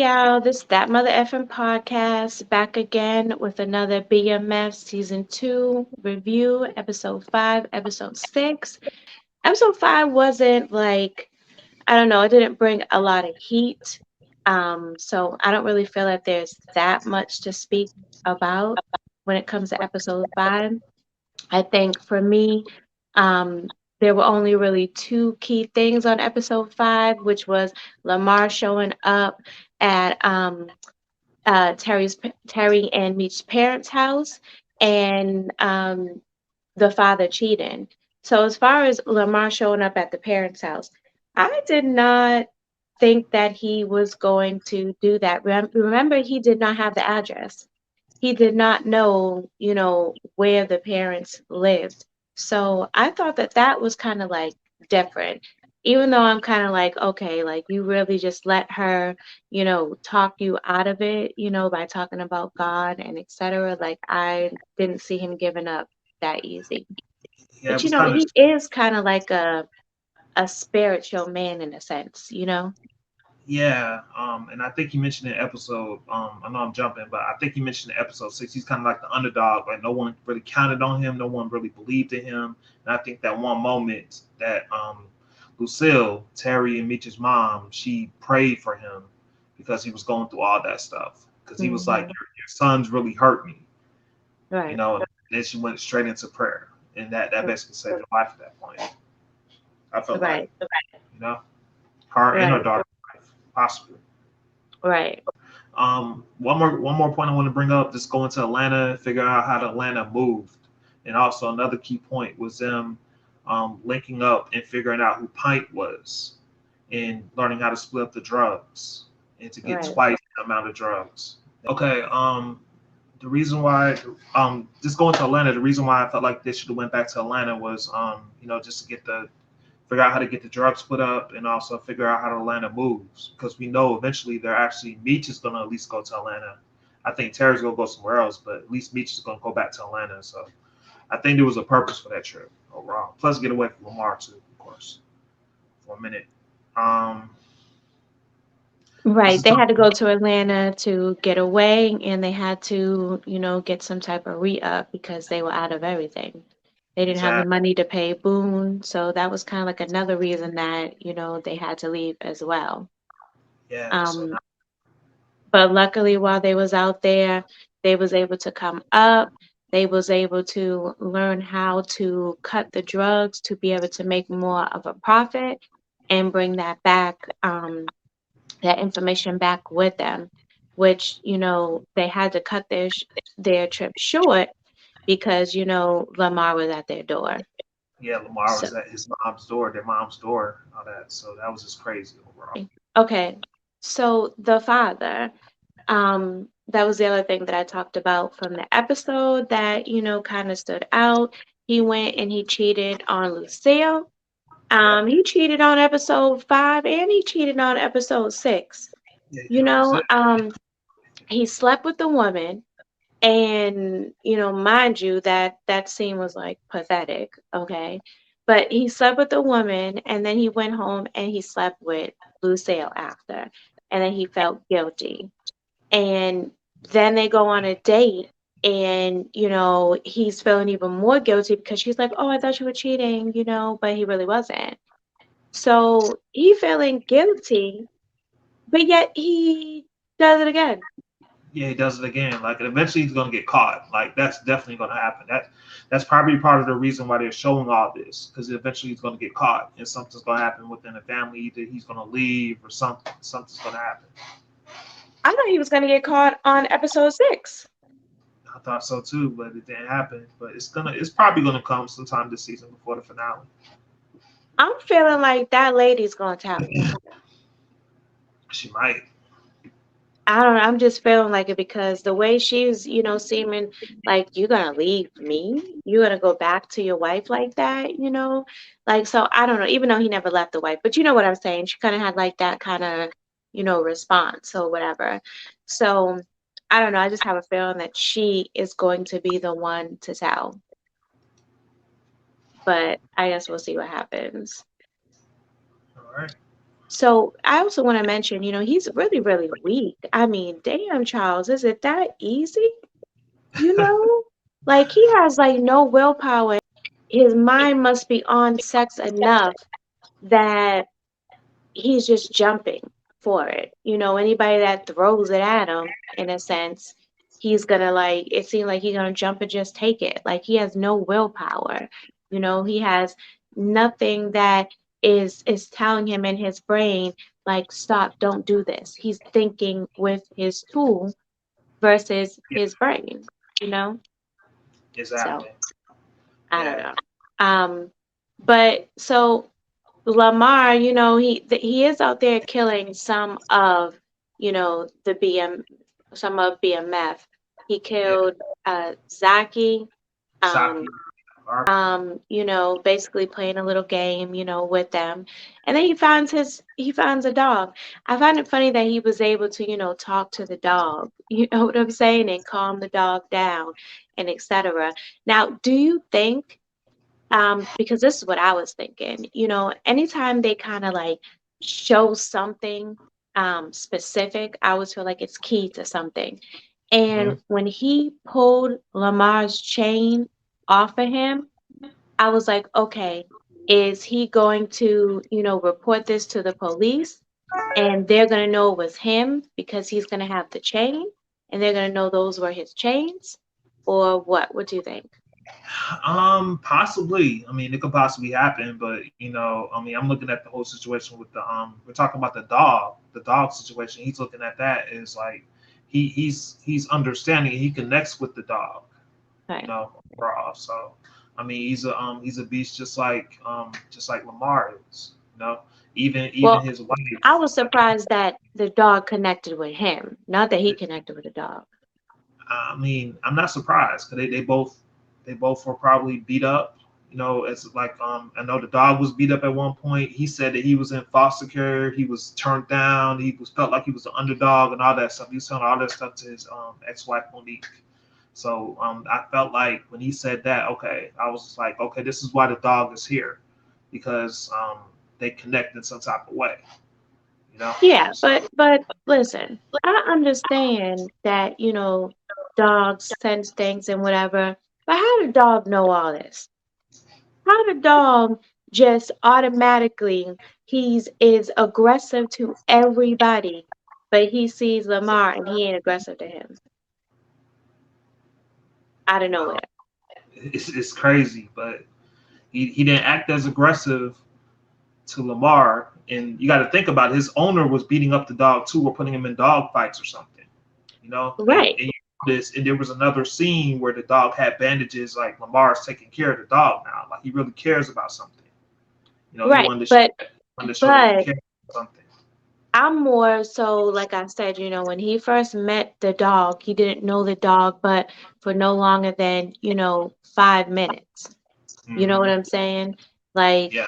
y'all. This That Mother Effing Podcast back again with another BMF Season 2 review, Episode 5, Episode 6. Episode 5 wasn't like, I don't know, it didn't bring a lot of heat. So I don't really feel like there's that much to speak about when it comes to Episode 5. I think for me, um, there were only really two key things on episode 5, which was Lamar showing up at Terry and Meech's parents' house, and the father cheating. So as far as Lamar showing up at the parents' house, I did not think that he was going to do that. Remember, he did not have the address. He did not know, where the parents lived. So I thought that that was kind of like different. Even though I'm kind of like, okay, like you really just let her, talk you out of it, by talking about God and etc. Like I didn't see him giving up that easy. Yeah, But it was kind of he is kind of like a spiritual man in a sense. yeah. And I think you mentioned in episode. I know I'm jumping, but I think you mentioned in episode 6. He's kind of like the underdog. Like no one really counted on him. No one really believed in him. And I think that one moment that Lucille, Terry and Mitch's mom, she prayed for him because he was going through all that stuff. Because he was like, Hmm. your son's really hurt me, you Right, know. And then she went straight into prayer, and that basically saved her life at that point. I felt like, right, you know, her and her right, daughter's life, possibly. right, One more point I want to bring up. Just going to Atlanta, figure out how to Atlanta moved, and also another key point was them linking up and figuring out who Pint was, and learning how to split up the drugs, and to get right. twice the amount of drugs. Okay. The reason why just going to Atlanta, the reason why I felt like they should have went back to Atlanta was just to get the figure out how to get the drugs split up and also figure out how Atlanta moves because we know eventually they're actually Meech is gonna at least go to Atlanta. I think Terry's gonna go somewhere else, but at least Meech is gonna go back to Atlanta. So I think there was a purpose for that trip overall. Plus get away from Lamar too, of course, for a minute. Um, this Right. is They something. had to go to Atlanta to get away and they had to, get some type of re-up because they were out of everything. They didn't have the Exactly. money to pay Boone, so that was kind of like another reason that, they had to leave as well. Yeah. So Um, but luckily while they was out there, they was able to come up. They was able to learn how to cut the drugs to be able to make more of a profit and bring that back. That information back with them, which, they had to cut their trip short because, Lamar was at their door. yeah, Lamar So, was at his mom's door, their mom's door, all that. So that was just crazy overall. okay. So the father, that was the other thing that I talked about from the episode that, kind of stood out. He went and he cheated on Lucille. Yep. He cheated on episode 5 and he cheated on episode 6. Yeah, You that's know, it. he slept with the woman. And, mind you, that scene was like pathetic, okay? But he slept with a woman and then he went home and he slept with Lucille after. And then he felt guilty. And then they go on a date and, he's feeling even more guilty because she's like, "Oh, I thought you were cheating," but he really wasn't. So he feeling guilty, but yet he does it again. Yeah, he does it again. Like, and eventually he's gonna get caught. Like, that's definitely gonna happen. That's probably part of the reason why they're showing all this, because eventually he's gonna get caught, and something's gonna happen within the family. Either he's gonna leave or something. Something's gonna happen. I thought he was going to get caught on episode 6. I thought so too, but it didn't happen. But it's probably gonna come sometime this season before the finale. I'm feeling like that lady's gonna tell him. She might. I don't know. I'm just feeling like it because the way she's, seeming like you're gonna leave me, you're gonna go back to your wife like that. Like so. I don't know. Even though he never left the wife, but you know what I'm saying. She kind of had like that kind of, response or whatever. So I don't know. I just have a feeling that she is going to be the one to tell. But I guess we'll see what happens. All right. So I also want to mention, he's really, really weak. I mean, damn, Charles, is it that easy? You know? Like he has like no willpower. His mind must be on sex enough that he's just jumping for it. Anybody that throws it at him, in a sense, he's gonna like, it seems like he's gonna jump and just take it. Like he has no willpower. He has nothing that is telling him in his brain, like, stop, don't do this. He's thinking with his tool versus Yeah, his brain, you know? So exactly. I don't Yeah, know. But so Lamar, he is out there killing some of, the some of BMF. He yeah. killed Zaki, Saki, um, Ark. basically playing a little game, with them. And then he finds a dog. I find it funny that he was able to, talk to the dog, you know what I'm saying, and calm the dog down and etc. Now, do you think because this is what I was thinking. Anytime they kind of like show something specific, I always feel like it's key to something. And Hmm. when he pulled Lamar's chain off of him, I was like, okay, is he going to, report this to the police and they're going to know it was him because he's going to have the chain and they're going to know those were his chains? Or what? What do you think? Possibly. I mean, it could possibly happen, but I mean, I'm looking at the whole situation with we're talking about the dog situation. He's looking at that as like he's understanding. He connects with the dog, Right. overall. So, I mean, he's a beast just like Lamar is. Even Well, his I wife. was surprised that the dog connected with him, not that he connected with the dog. I mean, I'm not surprised because they both were probably beat up. It's like I know the dog was beat up at one point. He said that he was in foster care. He was turned down. He was felt like he was the underdog and all that stuff. He was telling all that stuff to his ex-wife Monique. So I felt like when he said that, okay, I was just like, okay, this is why the dog is here because they connect in some type of way. You know. Yeah, So but listen, I understand that, dogs sense things and whatever, but how did dog know all this? How did dog just automatically he's is aggressive to everybody, but he sees Lamar and he ain't aggressive to him out of um, nowhere. it's crazy, but he didn't act as aggressive to Lamar, and you got to think about it, his owner was beating up the dog too, or putting him in dog fights or something, Right, and there was another scene where the dog had bandages, like Lamar's taking care of the dog now, like he really cares about something. He right. wanted to show that he But cares about something. I'm more so, like I said, when he first met the dog, he didn't know the dog, but for no longer than, 5 minutes. You know what Hmm. I'm saying? Like, Yeah,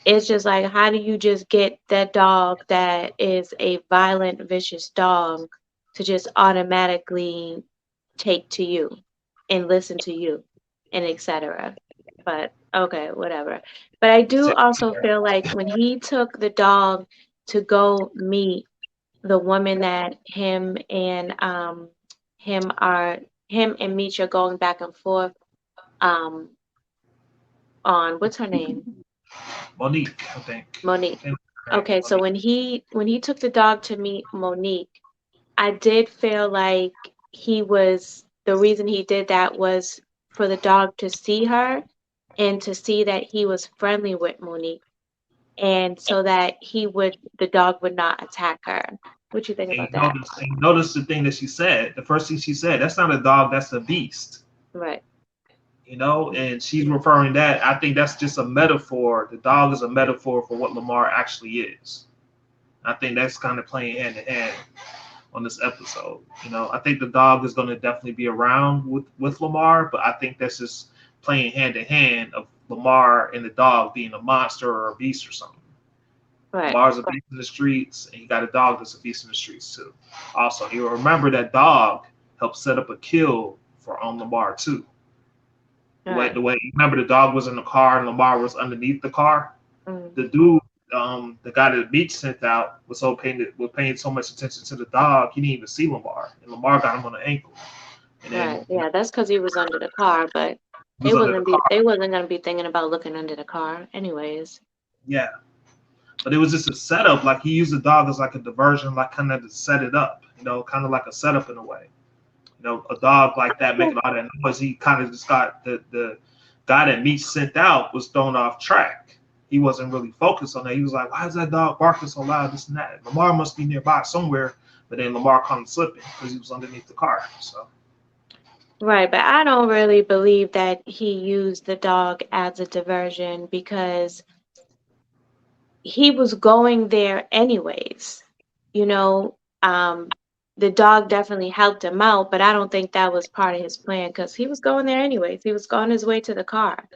it's just like, how do you just get that dog that is a violent, vicious dog to just automatically take to you and listen to you and etc. But okay, whatever. But I do also feel like when he took the dog to go meet the woman that him are him and Meech are going back and forth um on what's her name? Monique, I think. Monique. I think Okay, so Monique. when he took the dog to meet Monique, I did feel like the reason he did that was for the dog to see her and to see that he was friendly with Monique and so that the dog would not attack her. What you think And about that? you notice the thing that she said. The first thing she said, "That's not a dog. That's a beast." Right. And she's referring that. I think that's just a metaphor. The dog is a metaphor for what Lamar actually is. I think that's kind of playing hand in hand on this episode. I think the dog is going to definitely be around with Lamar, but I think that's just playing hand in hand of Lamar and the dog being a monster or a beast or something. Right. Lamar's a beast in the streets, and you got a dog that's a beast in the streets too. Also, you remember that dog helped set up a kill for on Lamar too. The way Right. the way remember the dog was in the car and Lamar was underneath the car. Mm. The dude the guy that Beach sent out was paying so much attention to the dog, he didn't even see Lamar, and Lamar got him on the ankle, and Right. then Yeah, that's because he was under the car, but he was under the car. they wasn't gonna be thinking about looking under the car anyways. Yeah, but it was just a setup. Like he used the dog as like a diversion, like kind of to set it up, kind of like a setup in a way. A dog like that Yeah. making all that noise, he kind of just got the guy that Meach sent out was thrown off track. He wasn't really focused on that. He was like, "Why is that dog barking so loud? This and that." Lamar must be nearby somewhere, but then Lamar caught him slipping because he was underneath the car. So Right, but I don't really believe that he used the dog as a diversion because he was going there anyways. You know, the dog definitely helped him out, but I don't think that was part of his plan because he was going there anyways. He was on his way to the car.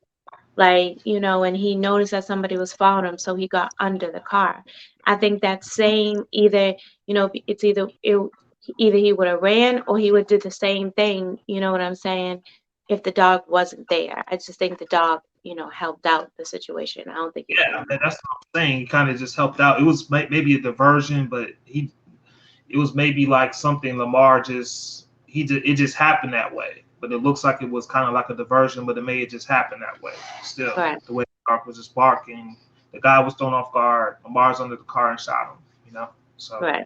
Like, and he noticed that somebody was following him, so he got under the car. I think that same either, it's either he would have ran or he would do the same thing, you know what I'm saying, if the dog wasn't there. I just think the dog, helped out the situation. I don't think he yeah, came that's out. what I'm saying. He kind of just helped out. It was maybe a diversion, but it was maybe like something Lamar it just happened that way. But it looks like it was kind of like a diversion, but it may have just happened that way. Still, Right, the way the dog was just barking, the guy was thrown off guard. Lamar's under the car and shot him. So right.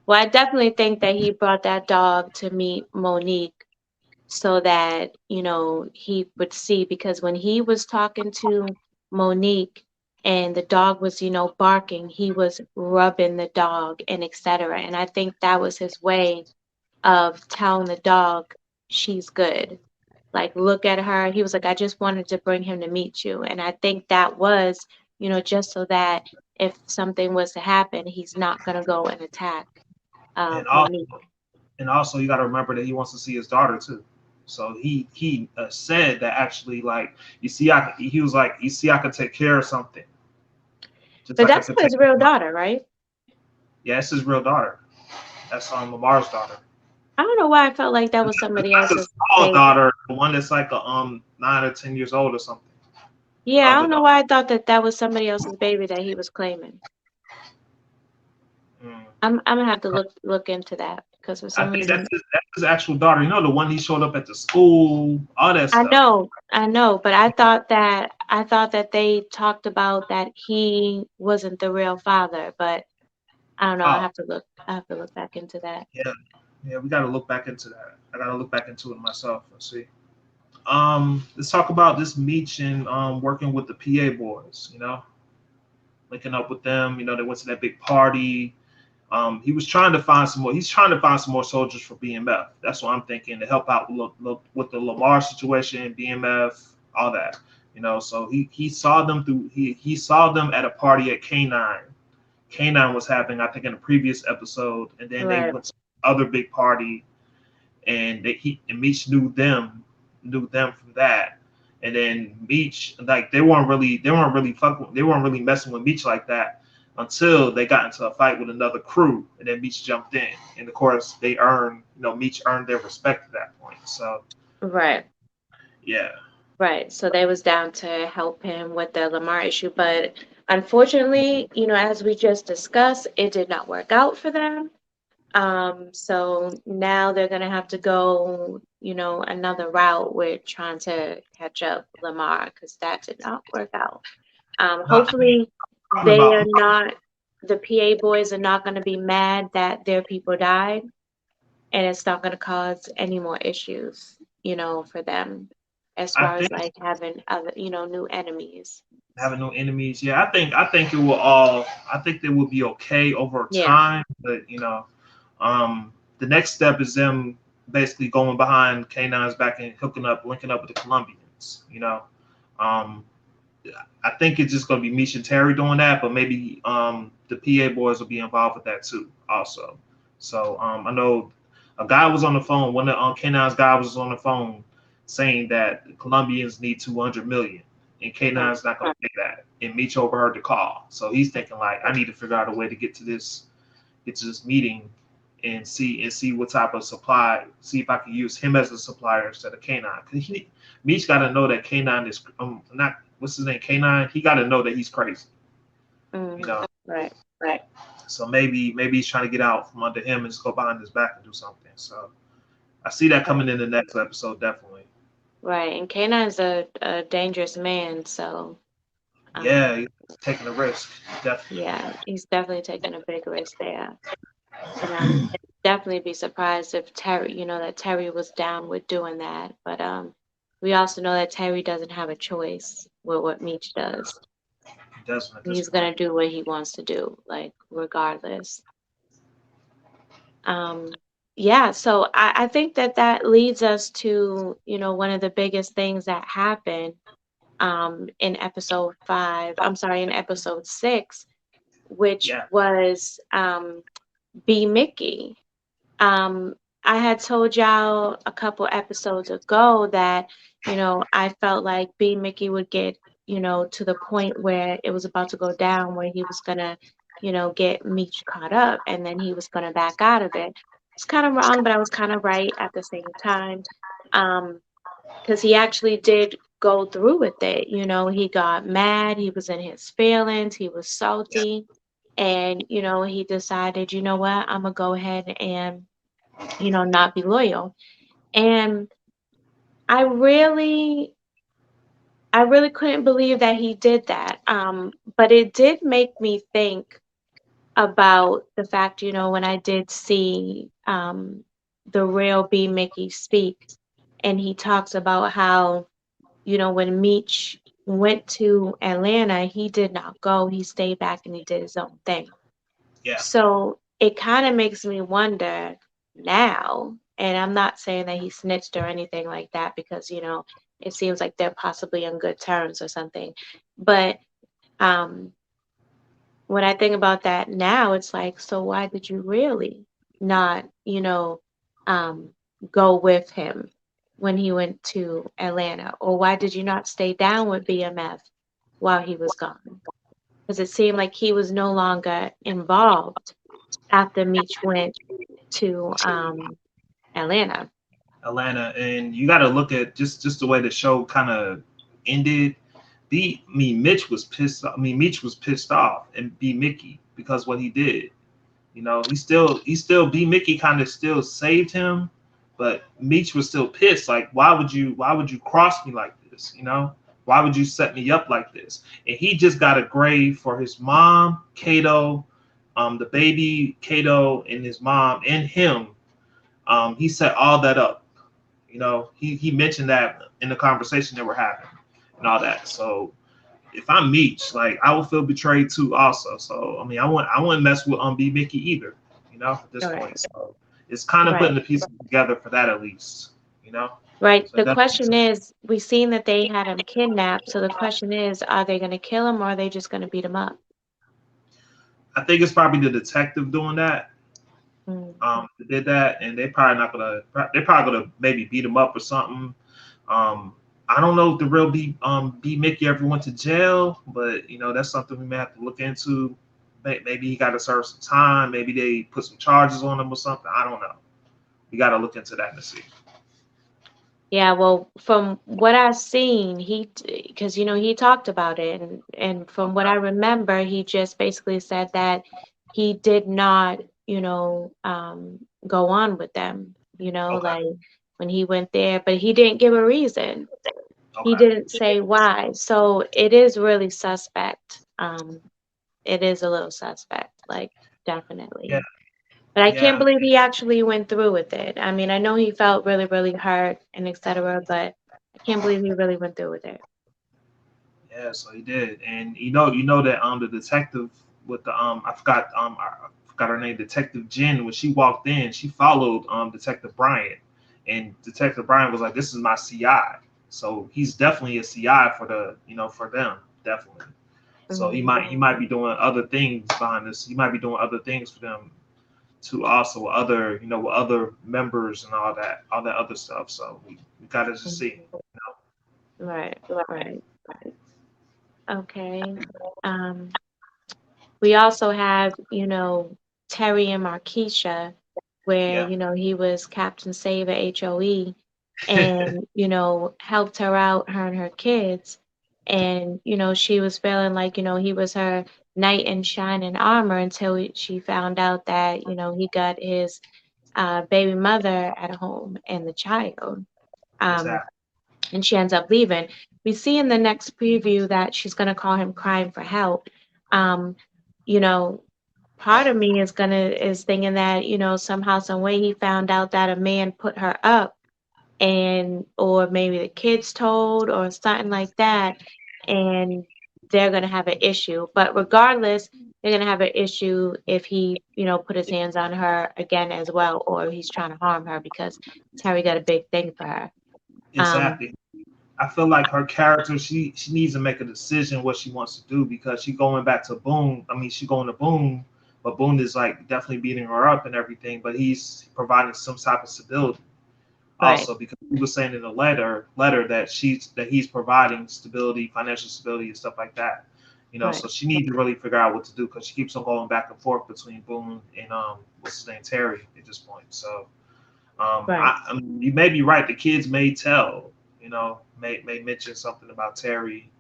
Well, I definitely think that he brought that dog to meet Monique so that he would see, because when he was talking to Monique and the dog was barking, he was rubbing the dog and etc. And I think that was his way of telling the dog she's good. Like, look at her. He was like, I just wanted to bring him to meet you. And I think that was just so that if something was to happen, he's not going to go and attack and also Monique. and also you got to remember that he wants to see his daughter too. So he said that actually, like, he was like, you see, I could take care of something, just But like I that's could not take his care real of my. daughter, right? Yeah, it's his real daughter. That's Lamar's daughter. I don't know why I felt like that was somebody That's a else's small baby. daughter, the one that's like 9 or 10 years old or something. The Yeah, I other don't know daughter. why I thought that that was somebody else's baby that he was claiming. Mm. I'm gonna have to look into that because for I some think reason that's his actual daughter. The one he showed up at the school, all that stuff. I know, but I thought that they talked about that he wasn't the real father, but I don't know. Oh, I have to look back into that. yeah, yeah. We got to look back into that. I got to look back into it myself. Let's see. Let's talk about this Meech and working with the PA boys. Linking up with them. They went to that big party. He was trying to find some more. He's trying to find some more soldiers for BMF. That's what I'm thinking to help out with the Lamar situation, BMF, all that. So he saw them he saw them at a party at K9. K9 was happening, I think, in a previous episode, and then they Right. went to other big party, and Meech knew them from that. And then Meech, like, they weren't really messing with Meech like that until they got into a fight with another crew, and then Meech jumped in, and of course Meech earned their respect at that point. So Right. yeah, Right. So they was down to help him with the Lamar issue, but unfortunately, as we just discussed, it did not work out for them. So now they're gonna have to go, another route with trying to catch up Lamar because that did not work out. not Hopefully talking they about. are not, the PA boys are not gonna be mad that their people died, and it's not gonna cause any more issues, for them as I far as think like having other, new enemies. having no enemies. Yeah, I think it will all. I think they will be okay over Yeah. time, but the next step is them basically going behind K9's back and linking up with the Colombians. Um, I think it's just going to be Misha and Terry doing that, but maybe the PA boys will be involved with that too, also. So I know a guy was on the phone. One of K9's guy was on the phone saying that the Colombians need 200 million, and Right. K9's not going to pay that. And Mitch overheard the call, so he's thinking like, I need to figure out a way to get to this meeting and see what type of supply. See if I can use him as a supplier instead of K9. Because Mitch got to know that K9 is not what's his name, K9. He got to know that he's crazy. You Mm-hmm. know, Right. so maybe he's trying to get out from under him and just go behind his back and do something. So I see that Right. coming in the next episode definitely. Right. And Kanon's a dangerous man, so Yeah, um he's taking a risk, definitely. yeah, he's definitely taking a big risk there. And I'd definitely be surprised if Terry, that Terry was down with doing that. But we also know that Terry doesn't have a choice with what Meech does. He doesn't at this He's gonna point. do what he wants to do, like regardless. Um, yeah, so I think that that leads us to, one of the biggest things that happened in episode five, I'm sorry, in episode six, which Yeah, was B. Mickey. Um, I had told y'all a couple episodes ago that, I felt like B. Mickey would get, to the point where it was about to go down, where he was gonna, get Meech caught up and then he was gonna back out of it. It's kind of wrong, but I was kind of right at the same time. Um, because he actually did go through with it. He got mad, he was in his feelings, he was yeah, salty, and, he decided, you know what, I'm gonna go ahead and not be loyal. And I really, I really couldn't believe that he did that. But it did make me think about the fact, when I did see the real B Mickey speak, and he talks about how, when Meech went to Atlanta, he did not go. He stayed back and he did his own thing. yeah. So it kind of makes me wonder now, and I'm not saying that he snitched or anything like that because, it seems like they're possibly on good terms or something. But um, when I think about that now, it's like, so why did you really not, um, go with him when he went to Atlanta? Or why did you not stay down with BMF while he was gone? Because it seemed like he was no longer involved after Meech went to Atlanta. Atlanta, and you got to look at just the way the show kind of ended. I mean, Mitch was pissed. I mean, Mitch was pissed off, and B Mickey because what he did. You know, he still B Mickey kind of still saved him, but Meech was still pissed. Like, why would you cross me like this? You know, why would you set me up like this? And he just got a grave for his mom, Kato, the baby Kato, and his mom and him. He set all that up. You know, he mentioned that in the conversation that we're having and all that. So if I'm Meech, like I will feel betrayed too, also. So I mean, I wouldn't mess with B Mickey either. You know, at this All right. point, so it's kind of putting Right. the pieces together for that at least. You know, Right. so The it definitely makes question sense. is, we seen that they had him kidnapped. So the question is, are they going to kill him or are they just going to beat him up? I think it's probably the detective doing that. Mm. That did that, and they probably not gonna. They're probably gonna maybe beat him up or something. Um, I don't know if the real B Mickey ever went to jail, but you know that's something we may have to look into. Maybe he got to serve some time. Maybe they put some charges on him or something. I don't know. We got to look into that and see. Yeah, well, from what I've seen, because he talked about it, and from what I Okay. remember, he just basically said that he did not, go on with them, Okay. like when he went there, but he didn't give a reason. He Okay. didn't say why. So it is really suspect. It is a little suspect, like Yeah. definitely. But I can't Yeah. believe he actually went through with it. I mean, I know he felt really, really hurt and etc., but I can't believe he really went through with it. Yeah. So he did, and you know that the detective with the I forgot her name, Detective Jen. When she walked in, she followed Detective Bryant, and Detective Bryant was like, "This is my CI." So he's definitely a CI for for them, definitely. So he Hmm. might he might be doing other things behind this. He might be doing other things for them too, also with other with other members and all that other stuff. So we gotta just see. Right, right. Okay. Um, we also have, Terry and Markeisha, where, Yeah. he was Captain Save at HOE and, helped her out, her and her kids. And, she was feeling like, he was her knight in shining armor until she found out that, he got his baby mother at home and the child. Um, Exactly. and she ends up leaving. We see in the next preview that she's going to call him crying for help. Um, you know, part of me is thinking that, somehow, some way he found out that a man put her up, and or maybe the kids told or something like that, and they're going to have an issue. But regardless, they're going to have an issue if he, put his hands on her again as well, or he's trying to harm her because Terry got a big thing for her. Um, Exactly. I feel like her character, she needs to make a decision what she wants to do because she going back to Boone. I mean, she going to Boone, but Boone is like definitely beating her up and everything. But he's providing some type of stability right, also because he was saying in the letter that he's providing stability, financial stability, and stuff like that. right, So she needs to really figure out what to do because she keeps on going back and forth between Boone and what's his name, Terry at this point. So right, I mean, you may be right. The kids may tell, may mention something about Terry,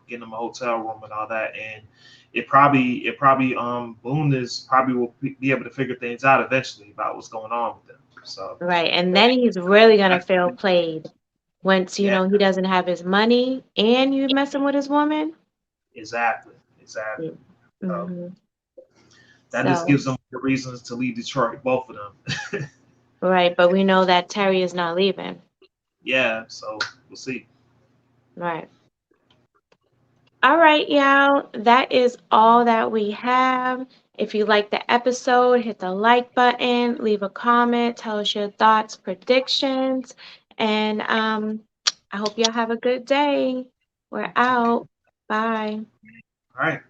getting him a hotel room and all that, and it probably Boone is probably will be able to figure things out eventually about what's going on with them. So right. And then he's really gonna feel played once, yeah, he doesn't have his money and you messing with his woman. exactly. So Mm-hmm. that just So, gives them the reasons to leave Detroit, both of them. right, but we know that Terry is not leaving. Yeah, so we'll see. Right. All right, y'all. That is all that we have. If you like the episode, hit the like button, leave a comment, tell us your thoughts, predictions, and I hope y'all have a good day. We're out. Bye. All right.